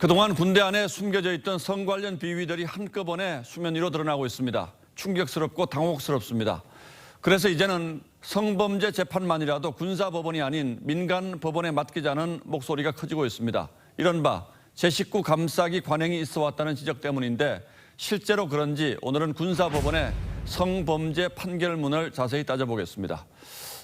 그동안 군대 안에 숨겨져 있던 성 관련 비위들이 한꺼번에 수면 위로 드러나고 있습니다. 충격스럽고 당혹스럽습니다. 그래서 이제는 성범죄 재판만이라도 군사법원이 아닌 민간법원에 맡기자는 목소리가 커지고 있습니다. 이른바 제19 감싸기 관행이 있어왔다는 지적 때문인데 실제로 그런지 오늘은 군사법원의 성범죄 판결문을 자세히 따져보겠습니다.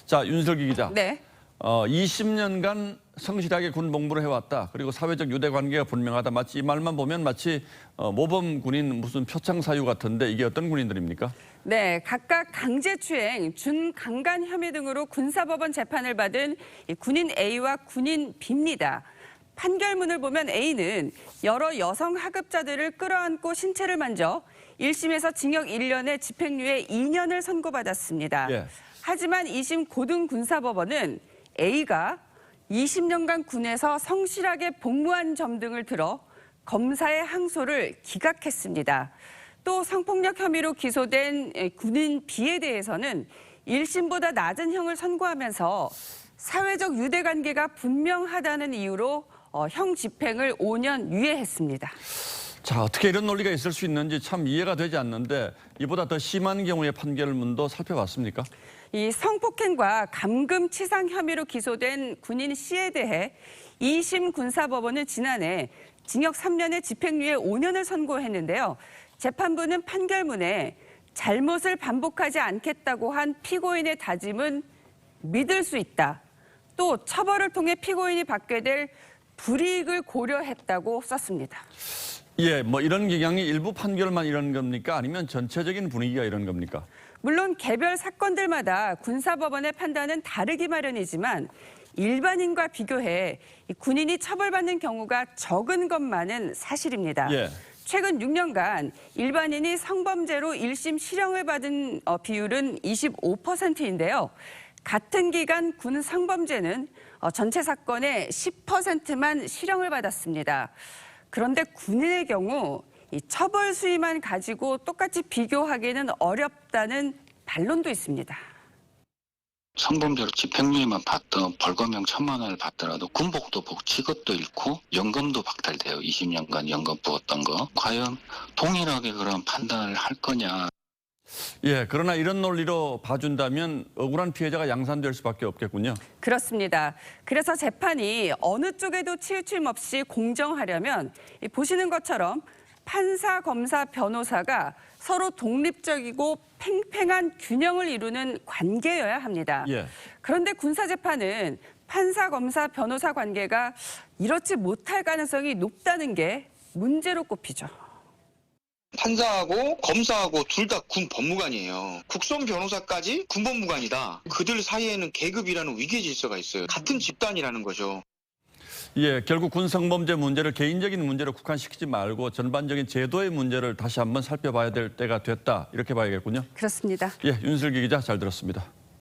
자, 윤슬기 기자. 네. 20년간 성실하게 군 복무를 해왔다. 그리고 사회적 유대 관계가 분명하다. 마치 이 말만 보면 마치 모범 군인 무슨 표창 사유 같은데 이게 어떤 군인들입니까? 네, 각각 강제추행, 준강간 혐의 등으로 군사법원 재판을 받은 군인 A와 군인 B입니다. 판결문을 보면 A는 여러 여성 하급자들을 끌어안고 신체를 만져 1심에서 징역 1년에 집행유예 2년을 선고받았습니다. 예. 하지만 2심 고등군사법원은 A가 20년간 군에서 성실하게 복무한 점 등을 들어 검사의 항소를 기각했습니다. 또 성폭력 혐의로 기소된 군인 B에 대해서는 1심보다 낮은 형을 선고하면서 사회적 유대관계가 분명하다는 이유로 형 집행을 5년 유예했습니다. 자, 어떻게 이런 논리가 있을 수 있는지 참 이해가 되지 않는데 이보다 더 심한 경우의 판결문도 살펴봤습니까? 이 성폭행과 감금치상 혐의로 기소된 군인 C에 대해 2심 군사법원은 지난해 징역 3년에 집행유예 5년을 선고했는데요. 재판부는 판결문에 잘못을 반복하지 않겠다고 한 피고인의 다짐은 믿을 수 있다. 또 처벌을 통해 피고인이 받게 될 불이익을 고려했다고 썼습니다. 예, 뭐 이런 경향이 일부 판결만 이런 겁니까? 아니면 전체적인 분위기가 이런 겁니까? 물론 개별 사건들마다 군사법원의 판단은 다르기 마련이지만 일반인과 비교해 군인이 처벌받는 경우가 적은 것만은 사실입니다. 예. 최근 6년간 일반인이 성범죄로 1심 실형을 받은 비율은 25%인데요. 같은 기간 군 성범죄는 전체 사건의 10%만 실형을 받았습니다. 그런데 군인의 경우 이 처벌 수위만 가지고 똑같이 비교하기는 어렵다는 반론도 있습니다. 성범죄로 집행유예만 받던 벌금형 1,000만 원을 받더라도 군복도 취급도 잃고 연금도 박탈돼요. 20년간 연금 부었던 거. 과연 동일하게 그런 판단을 할 거냐. 예, 그러나 이런 논리로 봐준다면 억울한 피해자가 양산될 수밖에 없겠군요. 그렇습니다. 그래서 재판이 어느 쪽에도 치우침 없이 공정하려면 보시는 것처럼 판사, 검사, 변호사가 서로 독립적이고 팽팽한 균형을 이루는 관계여야 합니다. 예. 그런데 군사재판은 판사, 검사, 변호사 관계가 이렇지 못할 가능성이 높다는 게 문제로 꼽히죠. 판사하고 검사하고 둘 다 군 법무관이에요. 국선 변호사까지 군 법무관이다. 그들 사이에는 계급이라는 위계 질서가 있어요. 같은 집단이라는 거죠. 예, 결국 군 성범죄 문제를 개인적인 문제로 국한시키지 말고 전반적인 제도의 문제를 다시 한번 살펴봐야 될 때가 됐다. 이렇게 봐야겠군요. 그렇습니다. 예, 윤슬기 기자 잘 들었습니다.